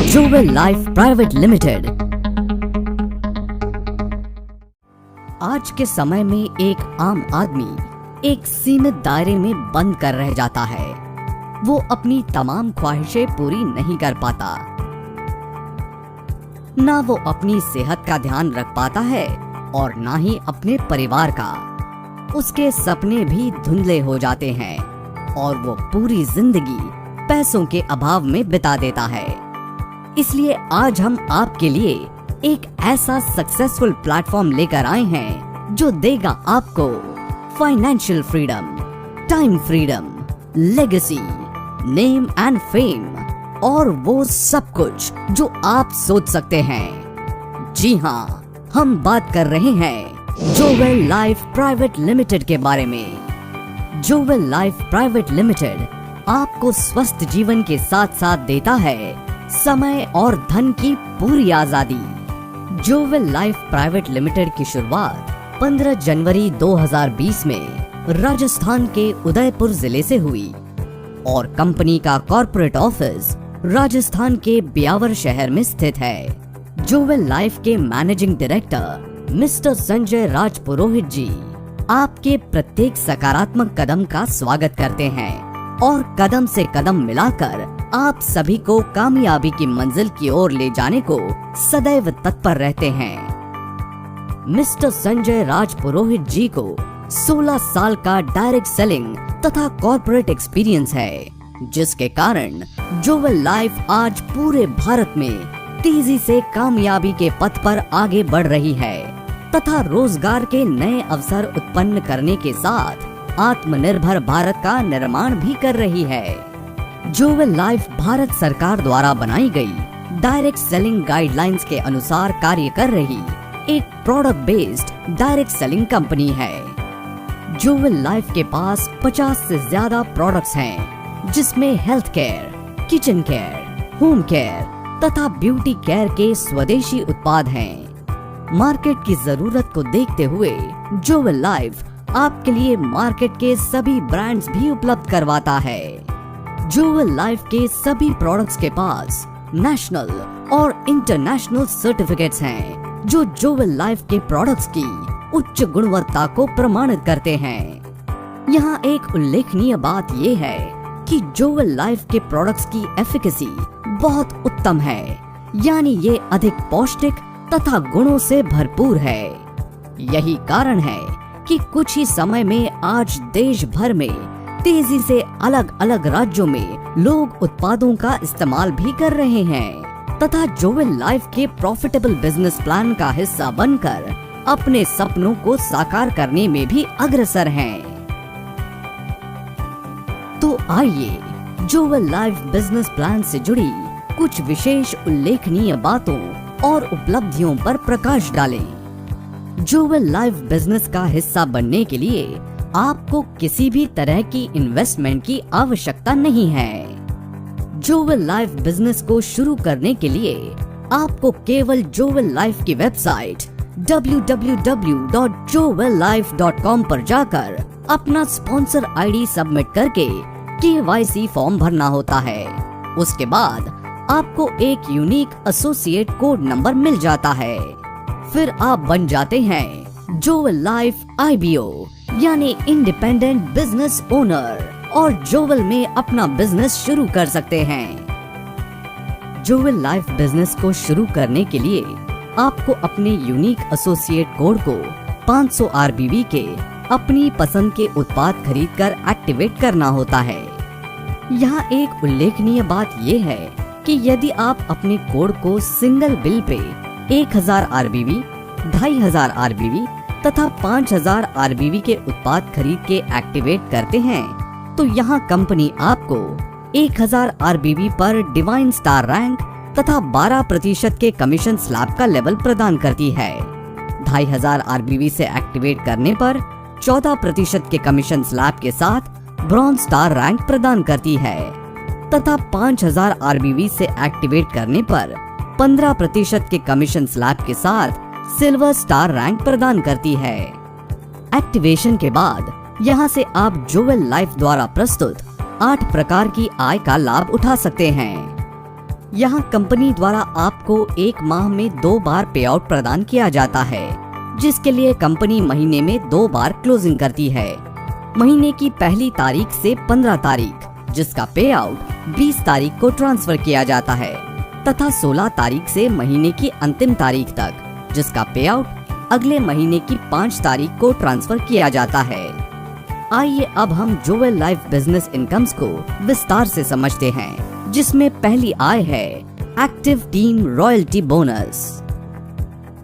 जोवेल life private limited. आज के समय में एक आम आदमी एक सीमित दायरे में बंद कर रह जाता है। वो अपनी तमाम ख्वाहिशें पूरी नहीं कर पाता, ना वो अपनी सेहत का ध्यान रख पाता है और ना ही अपने परिवार का। उसके सपने भी धुंधले हो जाते हैं और वो पूरी जिंदगी पैसों के अभाव में बिता देता है। इसलिए आज हम आपके लिए एक ऐसा सक्सेसफुल प्लेटफॉर्म लेकर आए हैं जो देगा आपको financial freedom, time freedom, legacy, name and fame और वो सब कुछ जो आप सोच सकते हैं। जी हाँ, हम बात कर रहे हैं जोवेल लाइफ प्राइवेट लिमिटेड के बारे में। जोवेल लाइफ प्राइवेट लिमिटेड आपको स्वस्थ जीवन के साथ साथ देता है समय और धन की पूरी आजादी। जोवेल लाइफ प्राइवेट लिमिटेड की शुरुआत 15 जनवरी 2020 में राजस्थान के उदयपुर जिले से हुई और कंपनी का कॉर्पोरेट ऑफिस राजस्थान के ब्यावर शहर में स्थित है। जोवेल लाइफ के managing director mister Sanjay Raj Purohit जी आपके प्रत्येक सकारात्मक कदम का स्वागत करते हैं और कदम से कदम मिलाकर आप सभी को कामयाबी की मंजिल की ओर ले जाने को सदैव तत्पर रहते हैं। मिस्टर संजय राज पुरोहित जी को 16 साल का डायरेक्ट सेलिंग तथा कॉर्पोरेट एक्सपीरियंस है, जिसके कारण जोवेल लाइफ आज पूरे भारत में तेजी से कामयाबी के पथ पर आगे बढ़ रही है तथा रोजगार के नए अवसर उत्पन्न करने के साथ आत्मनिर्भर भारत का निर्माण भी कर रही है। जोवेल लाइफ भारत सरकार द्वारा बनाई गई डायरेक्ट सेलिंग गाइडलाइंस के अनुसार कार्य कर रही एक product based direct selling company है। जोवेल लाइफ के पास 50 से ज्यादा प्रोडक्ट्स हैं, जिसमें health care, kitchen care, home care तथा ब्यूटी केयर के स्वदेशी उत्पाद हैं। मार्केट की जरूरत को देखते हुए जोवेल लाइफ आपके लिए मार्केट के सभी ब्रांड्स भी उपलब्ध करवाता है। जोवेल लाइफ के सभी प्रोडक्ट्स के पास नेशनल और इंटरनेशनल सर्टिफिकेट्स हैं, जो जोवेल लाइफ के प्रोडक्ट्स की उच्च गुणवत्ता को प्रमाणित करते हैं। यहाँ एक उल्लेखनीय बात ये है कि जोवेल लाइफ के प्रोडक्ट्स की एफिकेसी बहुत उत्तम है, यानी ये अधिक पौष्टिक तथा गुणों से भरपूर है। यही कारण है कि कुछ ही समय में आज देश भर में तेजी से अलग अलग राज्यों में लोग उत्पादों का इस्तेमाल भी कर रहे हैं तथा जोवेल लाइफ के प्रॉफिटेबल बिजनेस प्लान का हिस्सा बनकर अपने सपनों को साकार करने में भी अग्रसर हैं। तो आइए जोवेल लाइफ बिजनेस प्लान से जुड़ी कुछ विशेष उल्लेखनीय बातों और उपलब्धियों पर प्रकाश डालें। जोवेल लाइफ बिजनेस का हिस्सा बनने के लिए आपको किसी भी तरह की इन्वेस्टमेंट की आवश्यकता नहीं है। जोवेल लाइफ बिजनेस को शुरू करने के लिए आपको केवल जोवेल लाइफ की वेबसाइट www.jovellife.com पर जाकर अपना स्पॉन्सर आईडी सबमिट करके KYC फॉर्म भरना होता है। उसके बाद आपको एक यूनिक एसोसिएट कोड नंबर मिल जाता है। फिर आप बन जाते हैं जोवेल लाइफ IBO यानी इंडिपेंडेंट बिजनेस ओनर और जोवेल में अपना बिजनेस शुरू कर सकते हैं। जोवेल लाइफ बिजनेस को शुरू करने के लिए आपको अपने यूनिक एसोसिएट कोड को 500 RBV के अपनी पसंद के उत्पाद खरीदकर एक्टिवेट करना होता है। यहाँ एक उल्लेखनीय बात ये है कि यदि आप अपने कोड को single bill pay 1000 RBV, 2500 RBV तथा 5000 RBV के उत्पाद खरीद के एक्टिवेट करते हैं, तो यहाँ कंपनी आपको 1000 RBV पर डिवाइन स्टार रैंक तथा 12% के कमीशन स्लैब का लेवल प्रदान करती है। 2500 RBV से एक्टिवेट करने पर 14% के कमीशन स्लैब के साथ ब्रॉन्ज स्टार रैंक प्रदान करती है तथा 5000 RBV से एक्टिवेट करने पर 15% के कमीशन स्लैब के साथ सिल्वर स्टार रैंक प्रदान करती है। एक्टिवेशन के बाद यहाँ से आप जोवेल लाइफ द्वारा प्रस्तुत 8 प्रकार की आय का लाभ उठा सकते हैं। यहाँ कंपनी द्वारा आपको एक माह में 2 बार पे आउट प्रदान किया जाता है, जिसके लिए कंपनी महीने में 2 बार क्लोजिंग करती है। महीने की पहली तारीख से 15 तारीख, जिसका पे आउट 20 तारीख को ट्रांसफर किया जाता है, तथा 16 तारीख से महीने की अंतिम तारीख तक, जिसका पे आउट अगले महीने की 5 तारीख को ट्रांसफर किया जाता है। आइए अब हम जोवेल लाइफ बिजनेस इनकम्स को विस्तार से समझते हैं, जिसमें पहली आय है active team royalty bonus.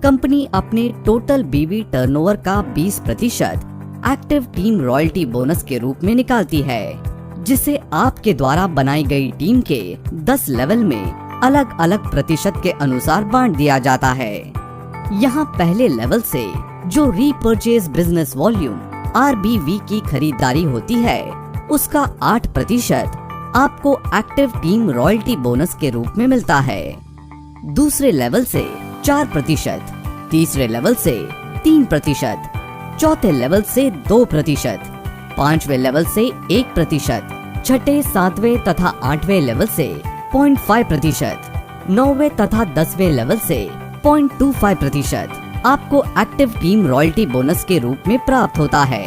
Company अपने टोटल बीवी टर्नओवर का 20% एक्टिव टीम रॉयल्टी बोनस के रूप में निकालती है, जिसे आपके द्वारा बनाई गई टीम के 10 लेवल में अलग अलग प्रतिशत के अनुसार बांट दिया जाता है। यहाँ पहले लेवल से जो रीपर्चेज बिजनेस वॉल्यूम RBV की खरीदारी होती है, उसका 8% आपको एक्टिव टीम रॉयल्टी बोनस के रूप में मिलता है। दूसरे लेवल से 4%, तीसरे लेवल से 3%, चौथे लेवल से 2%, पांचवें लेवल से 1%, छठे, सातवें तथा 8वें लेवल से 0.5%, 9वें तथा 10वें लेवल से 0.25% आपको एक्टिव टीम रॉयल्टी बोनस के रूप में प्राप्त होता है।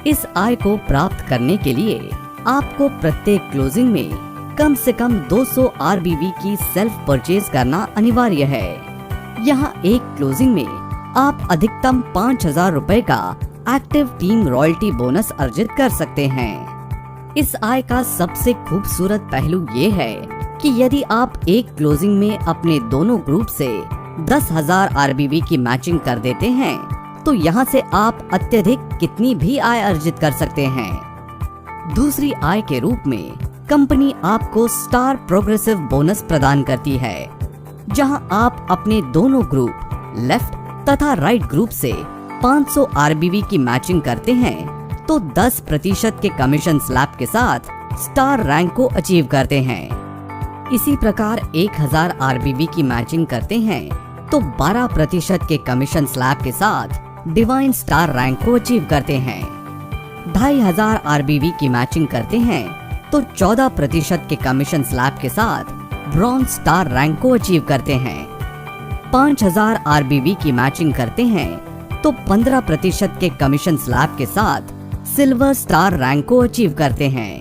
इस आय को प्राप्त करने के लिए आपको प्रत्येक क्लोजिंग में कम से कम 200 RBV की सेल्फ परचेज करना अनिवार्य है। यहाँ एक क्लोजिंग में आप अधिकतम 5,000 रुपए का एक्टिव टीम रॉयल्टी बोनस अर्जित कर सकते हैं। इस आय का सबसे खूबसूरत पहलू ये है कि यदि आप एक क्लोजिंग में अपने दोनों ग्रुप से 10,000 RBV की मैचिंग कर देते हैं, तो यहाँ से आप अत्यधिक कितनी भी आय अर्जित कर सकते हैं। दूसरी आय के रूप में कंपनी आपको स्टार प्रोग्रेसिव बोनस प्रदान करती है, जहाँ आप अपने दोनों ग्रुप लेफ्ट तथा राइट ग्रुप से 500 RBV की मैचिंग करते हैं, तो 10% के कमीशन स्लैब के साथ स्टार रैंक को अचीव करते हैं। इसी प्रकार 1000 RBV की मैचिंग करते हैं तो 12% के कमीशन स्लैब के साथ डिवाइन स्टार रैंक को अचीव करते हैं। 2500 RBV की मैचिंग करते हैं तो 14% के कमीशन स्लैब के साथ ब्रॉन्ज स्टार रैंक को अचीव करते हैं। 5000 RBV की मैचिंग करते हैं तो 15% के कमीशन स्लैब के साथ सिल्वर स्टार रैंक को अचीव करते हैं।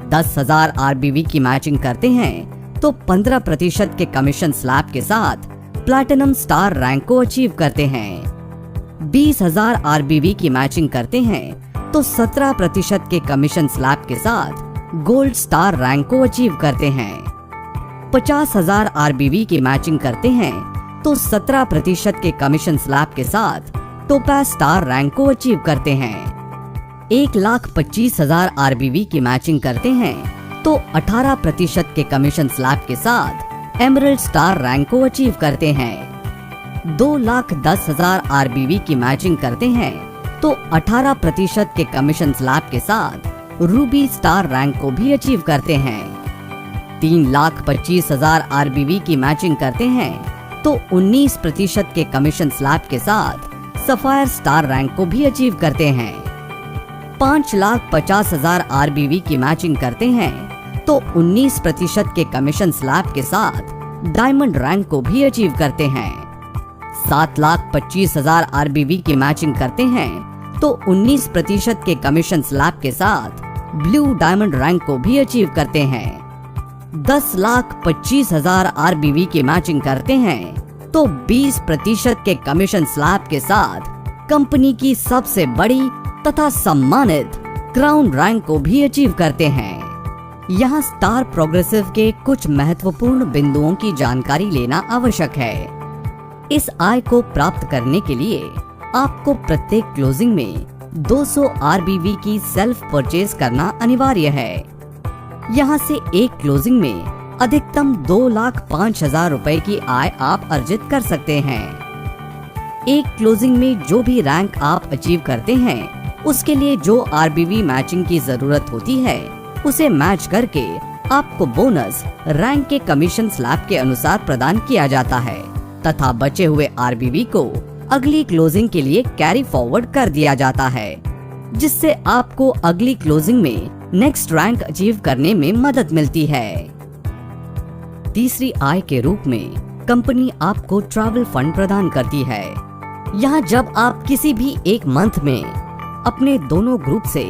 10,000 RBV की मैचिंग करते हैं तो 15% के कमीशन स्लैब के साथ प्लैटिनम स्टार रैंक को अचीव करते हैं। 20,000 RBV की मैचिंग करते हैं तो 17% के कमीशन स्लैब के साथ गोल्ड स्टार रैंक को अचीव करते हैं। 50,000 RBV की मैचिंग करते हैं तो 17% के कमीशन स्लैब के साथ टोपैज स्टार रैंक को अचीव करते हैं। 1,25,000 RBV की मैचिंग करते हैं तो 18% के कमीशन स्लैब के साथ एमरल्ड स्टार रैंक को अचीव करते हैं। 2,10,000 RBV की मैचिंग करते हैं तो 18% के कमीशन स्लैब के साथ रूबी स्टार रैंक को भी अचीव करते हैं। 3,25,000 RBV की मैचिंग करते हैं तो 19% के कमीशन स्लैब के साथ सफायर स्टार रैंक को भी अचीव करते हैं। 5,50,000 RBV की मैचिंग करते हैं तो 19% के कमीशन स्लैब के साथ डायमंड रैंक को भी अचीव करते हैं। 7,25,000 RBV की मैचिंग करते हैं तो 19% के कमीशन स्लैब के साथ ब्लू डायमंड रैंक को भी अचीव करते हैं। 10,25,000 RBV की मैचिंग करते हैं तो 20% के कमीशन स्लैब के साथ कंपनी की सबसे बड़ी तथा सम्मानित क्राउन रैंक को भी अचीव करते हैं। यहाँ स्टार प्रोग्रेसिव के कुछ महत्वपूर्ण बिंदुओं की जानकारी लेना आवश्यक है। इस आय को प्राप्त करने के लिए आपको प्रत्येक क्लोजिंग में 200 RBV की सेल्फ परचेज करना अनिवार्य है। यहाँ से एक क्लोजिंग में अधिकतम 2,05,000 रुपए की आय आप अर्जित कर सकते हैं। एक क्लोजिंग में जो भी रैंक आप अचीव करते हैं, उसके लिए जो RBV मैचिंग की जरूरत होती है, उसे मैच करके आपको बोनस रैंक के कमीशन स्लैब के अनुसार प्रदान किया जाता है तथा बचे हुए RBV को अगली क्लोजिंग के लिए कैरी फॉरवर्ड कर दिया जाता है, जिससे आपको अगली क्लोजिंग में नेक्स्ट रैंक अचीव करने में मदद मिलती है। तीसरी आय के रूप में कंपनी आपको ट्रैवल फंड प्रदान करती है। यहाँ जब आप किसी भी एक मंथ में अपने दोनों ग्रुप से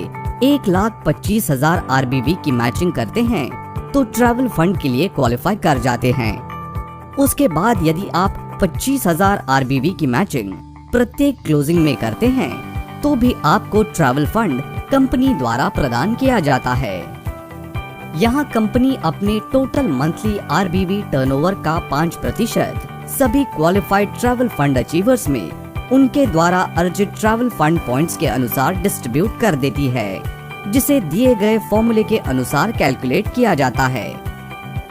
1,25,000 RBV की मैचिंग करते हैं तो ट्रैवल फंड के लिए क्वालिफाई कर जाते हैं। उसके बाद यदि आप 25,000 RBV की मैचिंग प्रत्येक क्लोजिंग में करते हैं तो भी आपको ट्रैवल फंड कंपनी द्वारा प्रदान किया जाता है। यहाँ कंपनी अपने टोटल मंथली RBV टर्नओवर का 5% सभी क्वालिफाइड ट्रैवल फंड अचीवर्स में उनके द्वारा अर्जित ट्रैवल फंड पॉइंट्स के अनुसार डिस्ट्रीब्यूट कर देती है, जिसे दिए गए फॉर्मूले के अनुसार कैलकुलेट किया जाता है।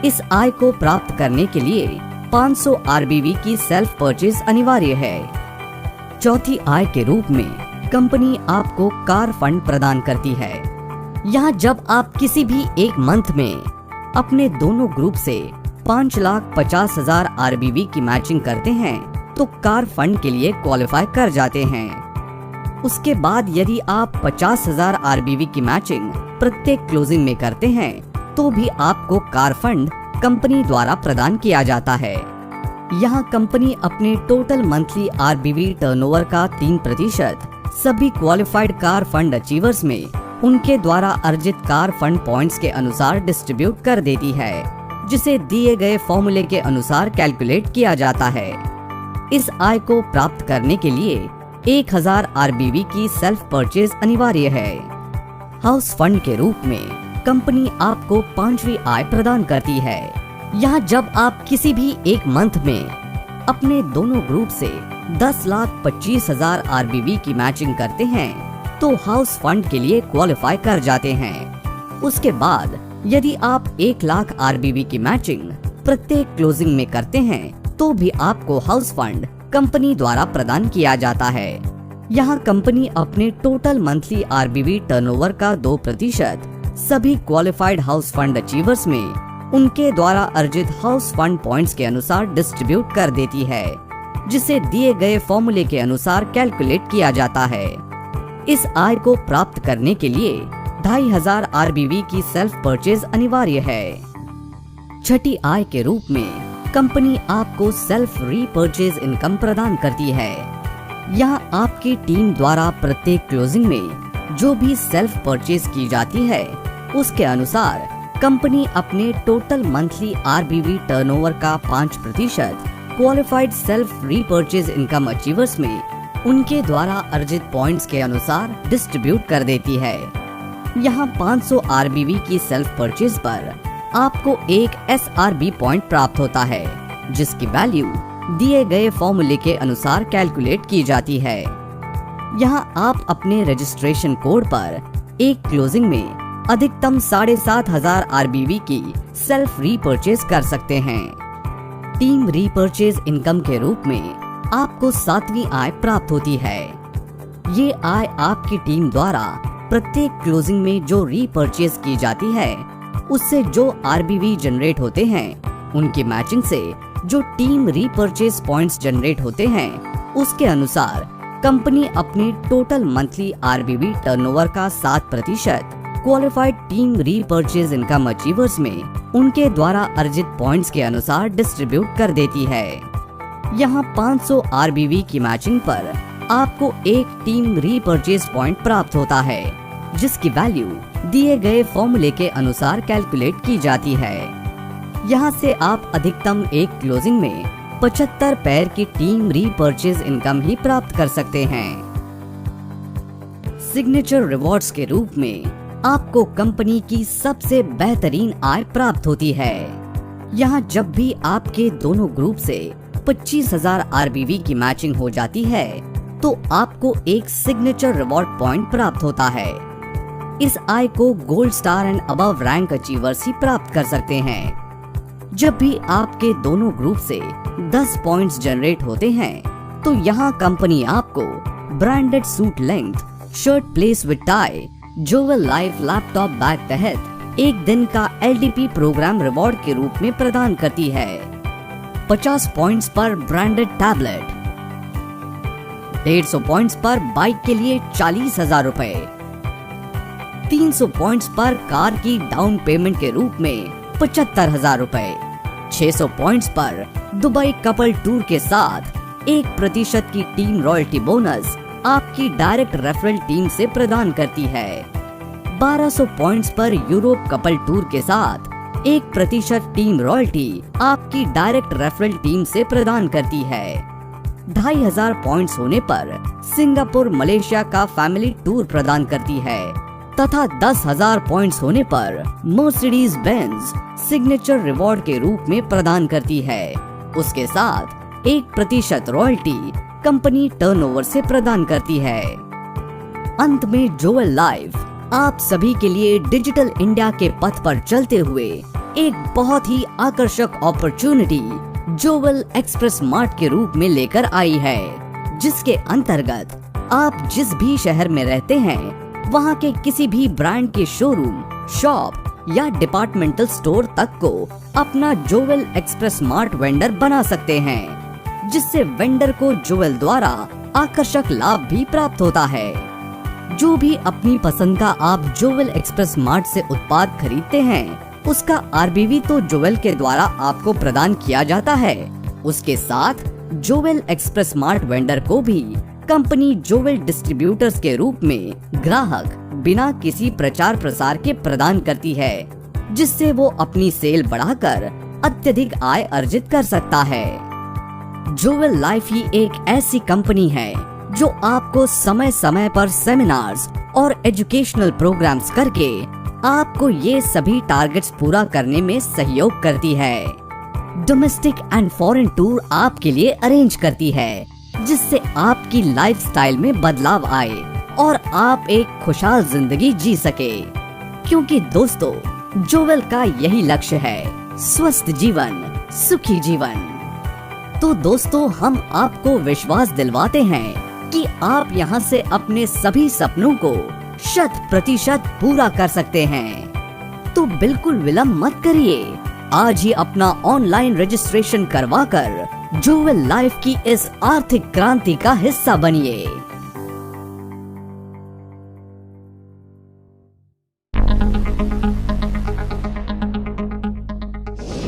इस आय को प्राप्त करने के लिए 500 RBV की सेल्फ परचेज अनिवार्य है। चौथी आय के रूप में कंपनी आपको कार फंड प्रदान करती है। यहाँ जब आप किसी भी एक मंथ में अपने दोनों ग्रुप से 5,50,000 RBV की मैचिंग करते हैं तो कार फंड के लिए क्वालिफाई कर जाते हैं। उसके बाद यदि आप 50,000 RBV की मैचिंग प्रत्येक क्लोजिंग में करते हैं तो भी आपको कार फंड कंपनी द्वारा प्रदान किया जाता है। यहाँ कंपनी अपने टोटल मंथली RBV टर्नओवर का 3% सभी क्वालिफाइड कार फंड अचीवर्स में उनके द्वारा अर्जित कार फंड पॉइंट्स के अनुसार डिस्ट्रीब्यूट कर देती है, जिसे दिए गए फॉर्मूले के अनुसार कैलकुलेट किया जाता है। इस आय को प्राप्त करने के लिए 1,000 RBV की सेल्फ परचेज अनिवार्य है। हाउस फंड के रूप में कंपनी आपको 5वीं आय प्रदान करती है। यहाँ जब आप किसी भी एक मंथ में अपने दोनों ग्रुप से 10,25,000 RBV की मैचिंग करते हैं तो हाउस फंड के लिए क्वालिफाई कर जाते हैं। उसके बाद यदि आप 1,00,000 RBV की मैचिंग प्रत्येक क्लोजिंग में करते हैं तो भी आपको हाउस फंड कंपनी द्वारा प्रदान किया जाता है। यहाँ कंपनी अपने टोटल मंथली RBV टर्नओवर का 2% सभी क्वालिफाइड हाउस फंड अचीवर्स में उनके द्वारा अर्जित हाउस फंड पॉइंट्स के अनुसार डिस्ट्रीब्यूट कर देती है, जिसे दिए गए फॉर्मूले के अनुसार कैलकुलेट किया जाता है। इस आय को प्राप्त करने के लिए 2,500 RBV की सेल्फ परचेज अनिवार्य है। छठी आय के रूप में कंपनी आपको सेल्फ रीपर्चेज इनकम प्रदान करती है। यहाँ आपकी टीम द्वारा प्रत्येक क्लोजिंग में जो भी सेल्फ परचेज की जाती है उसके अनुसार कंपनी अपने टोटल मंथली RBV टर्नओवर का 5% qualified self repurchase income achievers में उनके द्वारा अर्जित पॉइंट्स के अनुसार डिस्ट्रीब्यूट कर देती है। यहाँ 500 RBV की सेल्फ परचेज पर आपको एक SRB पॉइंट प्राप्त होता है, जिसकी वैल्यू दिए गए फॉर्मूले के अनुसार कैलकुलेट की जाती है। यहाँ आप अपने रजिस्ट्रेशन कोड पर एक क्लोजिंग में अधिकतम 7,500 RBV की सेल्फ रीपर्चेज कर सकते हैं। टीम रीपर्चेज इनकम के रूप में आपको 7वीं आय प्राप्त होती है। ये आय आपकी टीम द्वारा प्रत्येक क्लोजिंग में जो रीपर्चेज की जाती है उससे जो RBV जनरेट होते हैं उनकी मैचिंग से जो टीम रीपर्चेज पॉइंट्स जनरेट होते हैं उसके अनुसार कंपनी अपने टोटल मंथली RBV टर्नओवर का 7% qualified team repurchase income achievers में उनके द्वारा अर्जित पॉइंट्स के अनुसार डिस्ट्रीब्यूट कर देती है। यहाँ 500 RBV की मैचिंग पर आपको एक टीम रीपर्चेज पॉइंट प्राप्त होता है, जिसकी वैल्यू दिए गए फॉर्मूले के अनुसार कैलकुलेट की जाती है। यहाँ से आप अधिकतम एक क्लोजिंग में 75 पैर की टीम रीपर्चेज इनकम ही प्राप्त कर सकते हैं। सिग्नेचर रिवॉर्ड्स के रूप में आपको कंपनी की सबसे बेहतरीन आय प्राप्त होती है। यहाँ जब भी आपके दोनों ग्रुप से 25,000 RBV की मैचिंग हो जाती है तो आपको एक सिग्नेचर रिवॉर्ड पॉइंट प्राप्त होता है। इस आय को gold star and above rank achievers ही प्राप्त कर सकते हैं। जब भी आपके दोनों ग्रुप से 10 पॉइंट्स जनरेट होते हैं तो यहाँ कंपनी आपको branded suit length, shirt place with tie, जोवेल लाइफ लैपटॉप बैग तहत एक दिन का LDP प्रोग्राम रिवॉर्ड के रूप में प्रदान करती है। 50 पॉइंट्स पर ब्रांडेड टैबलेट, 150 पॉइंट्स पर बाइक के लिए 40,000 रुपए, 300 पॉइंट्स पर कार की डाउन पेमेंट के रूप में 75,000 रुपए, 600 पॉइंट्स पर दुबई कपल टूर के साथ 1% की टीम रॉयल्टी बोनस आपकी डायरेक्ट रेफरल टीम से प्रदान करती है। 1200 पॉइंट्स पर यूरोप कपल टूर के साथ 1% टीम रॉयल्टी आपकी डायरेक्ट रेफरल टीम से प्रदान करती है। 2500 पॉइंट्स होने पर सिंगापुर मलेशिया का फैमिली टूर प्रदान करती है तथा 10,000 पॉइंट्स होने पर मर्सिडीज बेंज सिग्नेचर रिवॉर्ड के रूप में प्रदान करती है। उसके साथ 1% रॉयल्टी कंपनी टर्नओवर से प्रदान करती है। अंत में जोवेल लाइफ आप सभी के लिए डिजिटल इंडिया के पथ पर चलते हुए एक बहुत ही आकर्षक अपॉर्चुनिटी जोवेल एक्सप्रेस मार्ट के रूप में लेकर आई है, जिसके अंतर्गत आप जिस भी शहर में रहते हैं वहां के किसी भी ब्रांड के शोरूम, शॉप या डिपार्टमेंटल स्टोर तक को अपना जोवेल एक्सप्रेस मार्ट वेंडर बना सकते हैं, जिससे वेंडर को जोवेल द्वारा आकर्षक लाभ भी प्राप्त होता है। जो भी अपनी पसंद का आप जोवेल एक्सप्रेस मार्ट से उत्पाद खरीदते हैं उसका आरबीवी तो जोवेल के द्वारा आपको प्रदान किया जाता है। उसके साथ जोवेल एक्सप्रेस मार्ट वेंडर को भी कंपनी जोवेल डिस्ट्रीब्यूटर्स के रूप में ग्राहक बिना किसी प्रचार प्रसार के प्रदान करती है, जिससे वो अपनी सेल बढ़ाकर अत्यधिक आय अर्जित कर सकता है। जोवेल लाइफ ही एक ऐसी कंपनी है जो आपको समय समय पर सेमिनार्स और एजुकेशनल प्रोग्राम्स करके आपको ये सभी टारगेट्स पूरा करने में सहयोग करती है। डोमेस्टिक एंड फॉरेन टूर आपके लिए अरेंज करती है, जिससे आपकी लाइफस्टाइल में बदलाव आए और आप एक खुशहाल जिंदगी जी सके। क्योंकि दोस्तों, जोवेल का यही लक्ष्य है, स्वस्थ जीवन, सुखी जीवन। तो दोस्तों, हम आपको विश्वास दिलवाते हैं कि आप यहाँ से अपने सभी सपनों को 100% पूरा कर सकते हैं। तो बिल्कुल विलंब मत करिए, आज ही अपना ऑनलाइन रजिस्ट्रेशन करवाकर जोवेल लाइफ की इस आर्थिक क्रांति का हिस्सा बनिए।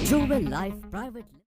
जोवेल लाइफ प्राइवेट